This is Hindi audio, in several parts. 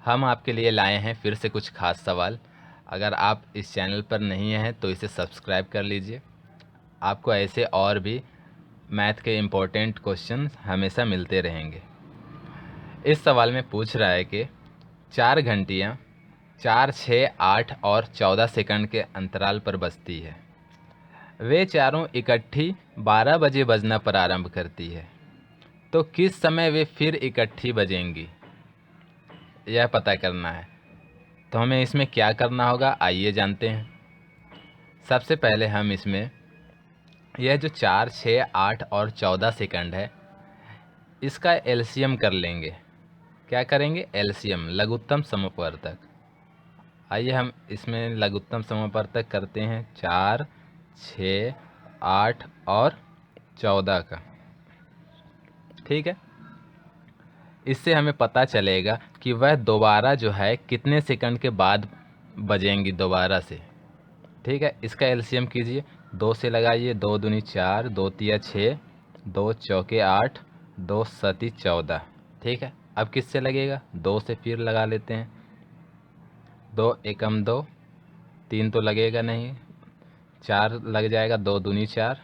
हम आपके लिए लाए हैं फिर से कुछ खास सवाल। अगर आप इस चैनल पर नहीं हैं तो इसे सब्सक्राइब कर लीजिए। आपको ऐसे और भी मैथ के इम्पोर्टेंट क्वेश्चन हमेशा मिलते रहेंगे। इस सवाल में पूछ रहा है कि 4 घंटियाँ 4, 6, 8 और 14 सेकंड के अंतराल पर बजती है। वे चारों इकट्ठी 12 बजे बजना प्रारंभ करती है, तो किस समय वे फिर इकट्ठी बजेंगी, यह पता करना है। तो हमें इसमें क्या करना होगा, आइए जानते हैं। सबसे पहले हम इसमें यह जो 4, 6, 8 और 14 सेकंड है, इसका एलसीएम कर लेंगे। क्या करेंगे? एलसीएम, लघुत्तम समवर्तक। आइए हम इसमें लघुत्तम समवर्तक करते हैं 4, 6, 8 और 14 का। ठीक है, इससे हमें पता चलेगा कि वह दोबारा जो है कितने सेकंड के बाद बजेंगी दोबारा से। ठीक है, इसका एलसीएम कीजिए। 2 से लगाइए, 2 दूनी 4, 2 तिया 6, 2 चौके 8, 2 सती 14। ठीक है, अब किससे लगेगा? 2 से फिर लगा लेते हैं। 2 एकम 2, 3 तो लगेगा नहीं, 4 लग जाएगा, 2 दूनी 4,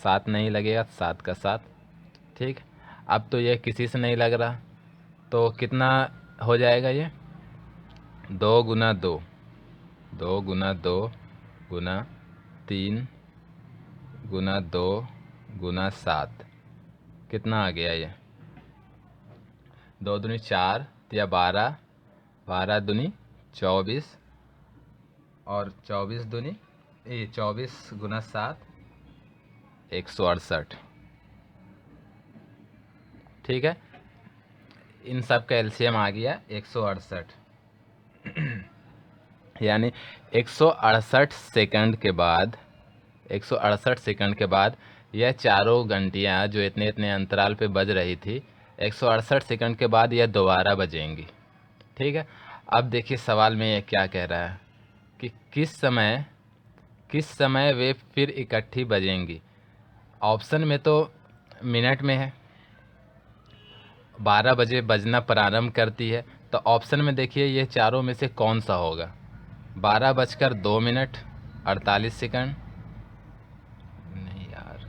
7 नहीं लगेगा, 7 का 7। ठीक, अब तो यह किसी से नहीं लग रहा, तो कितना हो जाएगा ये? 2 गुना 2, 2 गुना 2 गुना 3 गुना 2 गुना 7, कितना आ गया ये? 2 दूनी 4 या 12, 12 दूनी 24 और 24 दूनी 24 गुना 7, 168। ठीक है, इन सब का एलसीएम आ गया 168। यानी 168 सेकंड के बाद, 168 सेकंड के बाद यह चारों घंटियाँ जो इतने इतने अंतराल पे बज रही थी, 168 सेकंड के बाद यह दोबारा बजेंगी। ठीक है, अब देखिए सवाल में यह क्या कह रहा है कि किस समय वे फिर इकट्ठी बजेंगी। ऑप्शन में तो मिनट में है, 12 बजे बजना प्रारंभ करती है, तो ऑप्शन में देखिए ये चारों में से कौन सा होगा। 12 बजकर 2 मिनट 48 सेकंड, नहीं यार,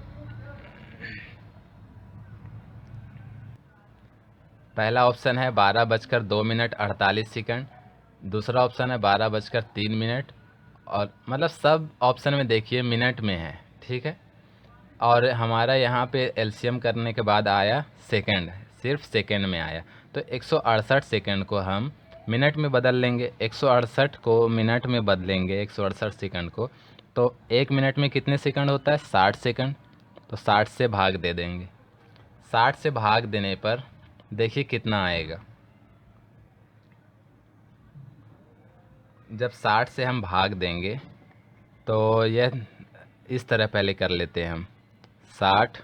पहला ऑप्शन है 12 बजकर 2 मिनट 48 सेकंड, दूसरा ऑप्शन है 12 बजकर 3 मिनट, और मतलब सब ऑप्शन में देखिए मिनट में है। ठीक है, और हमारा यहाँ पे एलसीएम करने के बाद आया सेकंड, सिर्फ सेकंड में आया, तो 168 सेकंड को हम मिनट में बदल लेंगे। 168 को मिनट में बदलेंगे, 168 सेकंड को, तो 1 मिनट में कितने सेकंड होता है? 60 सेकंड। तो 60 से भाग दे देंगे। 60 से भाग देने पर देखिए कितना आएगा। जब 60 से हम भाग देंगे तो यह इस तरह पहले कर लेते हैं हम। 60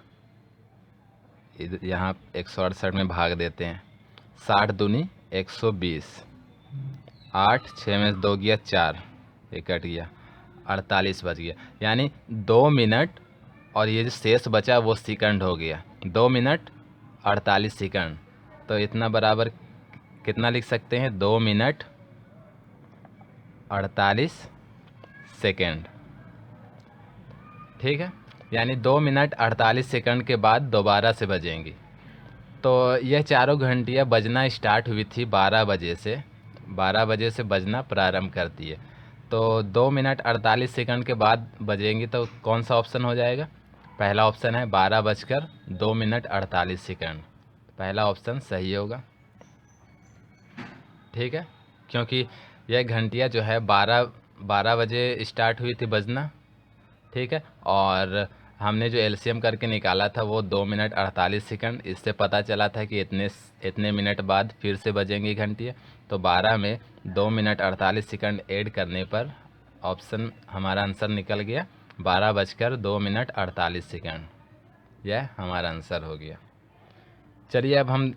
यहाँ 168 में भाग देते हैं। 60 दूनी 120, 8 6 में 2 गया 4, ये कट गया, 48 बच गया। यानी 2 मिनट और ये जो शेष बचा वो सेकंड हो गया, 2 मिनट 48 सेकंड। तो इतना बराबर कितना लिख सकते हैं? 2 मिनट 48 सेकंड। ठीक है, यानी 2 मिनट 48 सेकंड के बाद दोबारा से बजेंगी। तो यह चारों घंटियाँ बजना स्टार्ट हुई थी 12 बजे से, 12 बजे से बजना प्रारंभ करती है, तो 2 मिनट 48 सेकंड के बाद बजेंगी। तो कौन सा ऑप्शन हो जाएगा? पहला ऑप्शन है 12 बजकर 2 मिनट 48 सेकंड, पहला ऑप्शन सही होगा। ठीक है, क्योंकि यह घंटियाँ जो है 12 बजे स्टार्ट हुई थी बजना। ठीक है, और हमने जो एलसीएम करके निकाला था वो 2 मिनट 48 सेकंड, इससे पता चला था कि इतने मिनट बाद फिर से बजेंगी घंटियाँ। तो 12 में 2 मिनट 48 सेकंड ऐड करने पर ऑप्शन हमारा आंसर निकल गया 12 बजकर 2 मिनट 48 सेकंड। यह हमारा आंसर हो गया। चलिए अब हम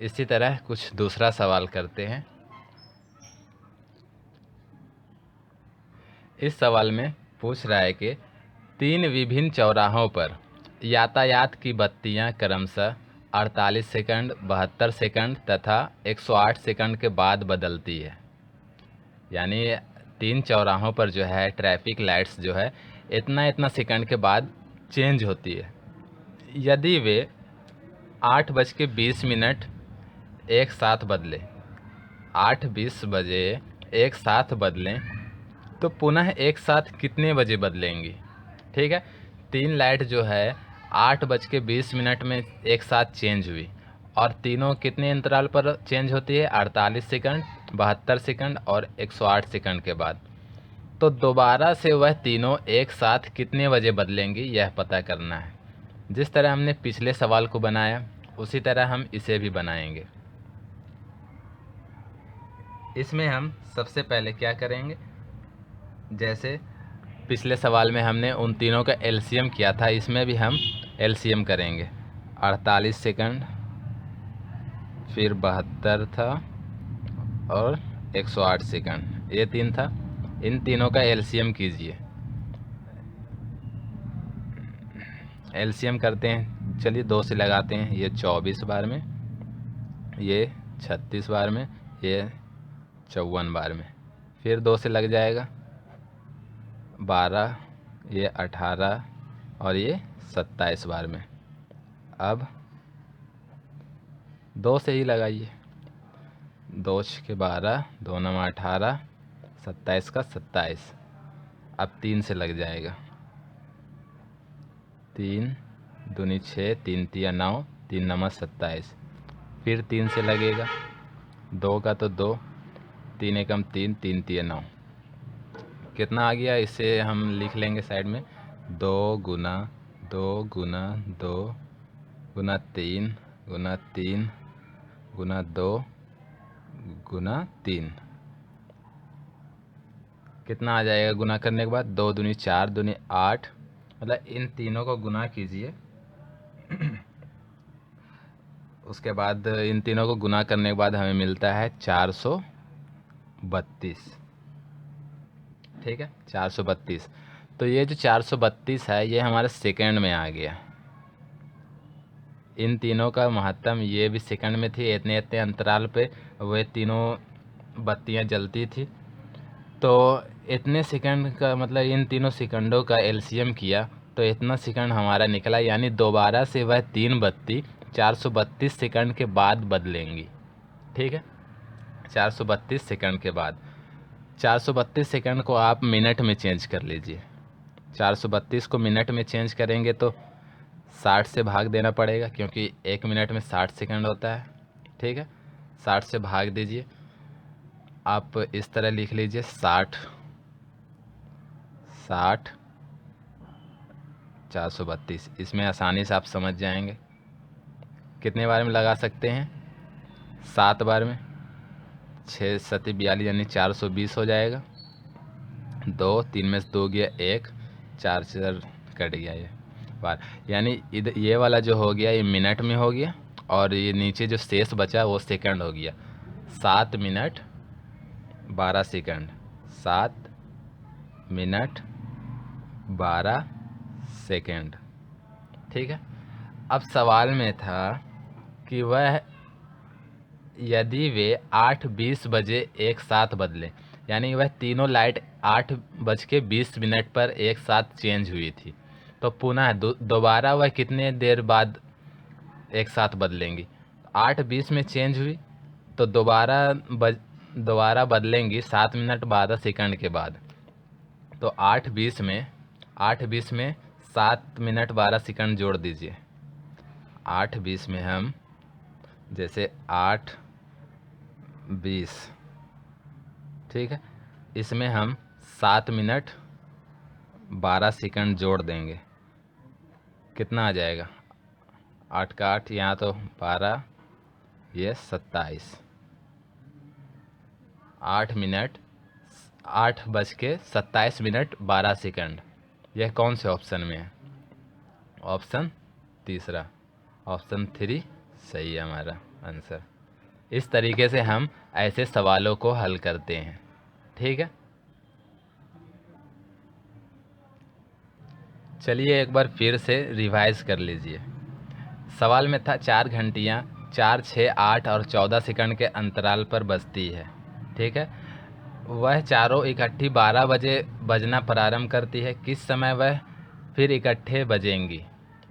इसी तरह कुछ दूसरा सवाल करते हैं। इस सवाल में पूछ रहा है कि 3 विभिन्न चौराहों पर यातायात की बत्तियां क्रमशः 48 सेकंड, 72 सेकंड तथा 108 सेकंड के बाद बदलती है। यानी 3 चौराहों पर जो है ट्रैफिक लाइट्स जो है इतना सेकंड के बाद चेंज होती है। यदि वे 8:20 एक साथ बदले, 8:20 बजे एक साथ बदलें, तो पुनः एक साथ कितने बजे बदलेंगी? ठीक है, 3 लाइट जो है 8:20 में एक साथ चेंज हुई और तीनों कितने अंतराल पर चेंज होती है? 48 सेकंड, 72 सेकंड और 108 सेकंड के बाद। तो दोबारा से वह तीनों एक साथ कितने बजे बदलेंगी, यह पता करना है। जिस तरह हमने पिछले सवाल को बनाया उसी तरह हम इसे भी बनाएंगे। इसमें हम सबसे पहले क्या करेंगे, जैसे पिछले सवाल में हमने उन तीनों का एलसीएम किया था, इसमें भी हम एलसीएम करेंगे। 48 सेकंड, फिर 72 था और 108 सेकंड, ये 3 था। इन तीनों का एलसीएम कीजिए। एलसीएम करते हैं, चलिए 2 से लगाते हैं। ये 24 बार में, ये 36 बार में, ये 54 बार में। फिर 2 से लग जाएगा 12, ये 18 और ये 27 बार में। अब 2 से ही लगाइए। 2 के 12, 2 9 18, 27 का 27। अब 3 से लग जाएगा। 3 दूनी 6, 3 तिया 9, 3 9 27। फिर 3 से लगेगा। 2 का तो 2, 3 एकम 3, 3 तिया 9। कितना आ गया, इसे हम लिख लेंगे साइड में। 2 गुना 2 गुना 2 गुना 3 गुना 3 गुना 2 गुना 3। कितना आ जाएगा गुना करने के बाद? 2 दूनी 4, दूनी 8। मतलब इन तीनों को गुना कीजिए। उसके बाद इन तीनों को गुना करने के बाद हमें मिलता है 432। ठीक है, 432। तो ये जो 432 है ये हमारे सेकंड में आ गया। इन तीनों का महत्तम ये भी सेकंड में थी। इतने अंतराल पे वे तीनों बत्तियां जलती थी। तो इतने सेकंड का मतलब इन तीनों सेकंडों का एलसीएम किया तो इतना सेकंड हमारा निकला। यानी दोबारा से वह 3 बत्ती 432 सेकंड के बाद बदलेंगी। ठीक है, 432 सेकंड के बाद। 432 सेकंड को आप मिनट में चेंज कर लीजिए। 432 को मिनट में चेंज करेंगे तो 60 से भाग देना पड़ेगा, क्योंकि 1 मिनट में 60 सेकंड होता है। ठीक है, 60 से भाग दीजिए। आप इस तरह लिख लीजिए 60 432। इसमें आसानी से आप समझ जाएंगे। कितने बार में लगा सकते हैं? 7 बार में। 6 7 42 यानी 420 हो जाएगा। 2 3 में से 2 गया 1, 4 4 कट गया ये बार। यानी इधर ये वाला जो हो गया ये मिनट में हो गया और ये नीचे जो शेष बचा वो सेकंड हो गया। 7 मिनट 12 सेकंड, 7 मिनट 12 सेकंड। ठीक है, अब सवाल में था कि वह यदि वे 8:20 बजे एक साथ बदले, यानी वह तीनों लाइट 8:20 पर एक साथ चेंज हुई थी, तो पुनः दोबारा वह कितने देर बाद एक साथ बदलेंगी? 8:20 में चेंज हुई तो दोबारा बदलेंगी 7 मिनट 12 सेकंड के बाद। तो 8:20 में 7 मिनट 12 सेकंड जोड़ दीजिए। 8:20 में हम जैसे 8:20, ठीक है, इसमें हम 7 मिनट 12 सेकंड जोड़ देंगे। कितना आ जाएगा? 8 का 8, यहाँ तो 12, ये 27। 8:27 यह कौन से ऑप्शन में है? ऑप्शन तीसरा, ऑप्शन 3 सही है हमारा आंसर। इस तरीके से हम ऐसे सवालों को हल करते हैं। ठीक है, चलिए एक बार फिर से रिवाइज कर लीजिए। सवाल में था 4 घंटियाँ 4, 6, 8 और 14 सेकंड के अंतराल पर बजती है। ठीक है, वह चारों इकट्ठी 12 बजे बजना प्रारंभ करती है। किस समय वह फिर इकट्ठे बजेंगी,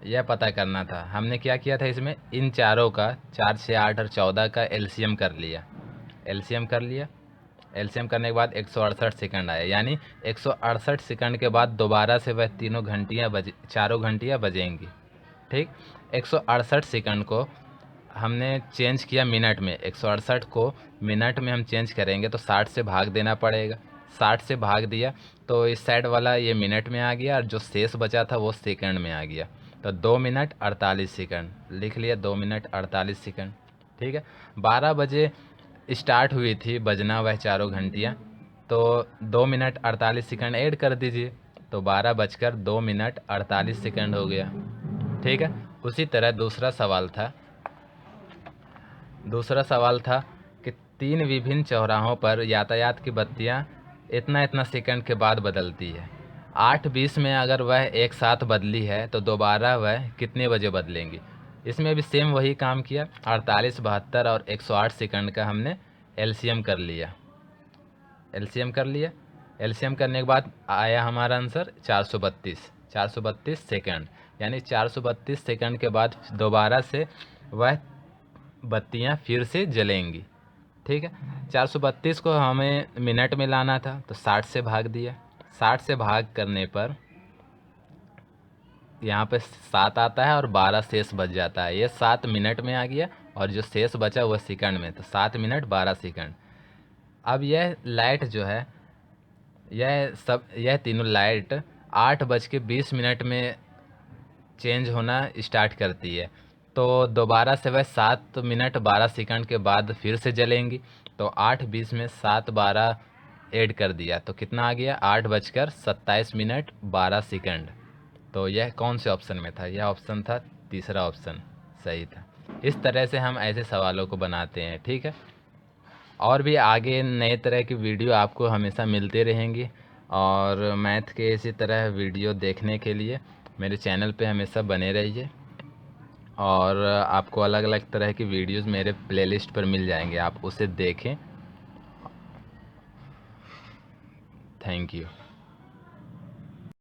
यह पता करना था। हमने क्या किया था, इसमें इन चारों का 4, 6, 8 और 14 का एलसीएम कर लिया। एलसीएम करने के बाद 168 सेकंड आया, यानी 168 सेकंड के बाद दोबारा से वह चारों घंटियाँ बजेंगी। ठीक, 168 सेकंड को हमने चेंज किया मिनट में। 168 को मिनट में हम चेंज करेंगे तो 60 से भाग देना पड़ेगा। 60 से भाग दिया तो इस साइड वाला ये मिनट में आ गया और जो शेष बचा था वो सेकंड में आ गया। तो 2 मिनट 48 सेकंड लिख लिया, 2 मिनट 48 सेकंड। ठीक है, 12 बजे स्टार्ट हुई थी बजना वह चारों घंटियाँ, तो 2 मिनट 48 सेकंड ऐड कर दीजिए, तो 12 बजकर 2 मिनट 48 सेकंड हो गया। ठीक है, उसी तरह दूसरा सवाल था कि 3 विभिन्न चौराहों पर यातायात की बत्तियां इतना सेकंड के बाद बदलती है। 8:20 में अगर वह एक साथ बदली है तो दोबारा वह कितने बजे बदलेंगी। इसमें भी सेम वही काम किया, 48, 72 और 108 सेकंड का हमने एलसीएम कर लिया। एलसीएम करने के बाद आया हमारा आंसर 432 सेकंड, यानी 432 सेकंड के बाद दोबारा से वह बत्तियां फिर से जलेंगी। ठीक है, 432 को हमें मिनट में लाना था तो 60 से भाग दिया। 60 से भाग करने पर यहाँ पे 7 आता है और 12 शेष बच जाता है। ये 7 मिनट में आ गया और जो शेष बचा वह सेकंड में, तो 7 मिनट 12 सेकंड। अब यह लाइट जो है, यह तीनों लाइट 8:20 में चेंज होना स्टार्ट करती है, तो दोबारा से वह 7 मिनट 12 सेकंड के बाद फिर से जलेंगी। तो 8:20 में 7, 12 ऐड कर दिया तो कितना आ गया, 8:27 तो यह कौन से ऑप्शन में था, यह ऑप्शन था तीसरा ऑप्शन सही था। इस तरह से हम ऐसे सवालों को बनाते हैं। ठीक है, और भी आगे नए तरह की वीडियो आपको हमेशा मिलती रहेंगी, और मैथ के इसी तरह वीडियो देखने के लिए मेरे चैनल पे हमेशा बने रहिए। और आपको अलग अलग तरह की वीडियोस मेरे प्लेलिस्ट पर मिल जाएंगे, आप उसे देखें। Thank you.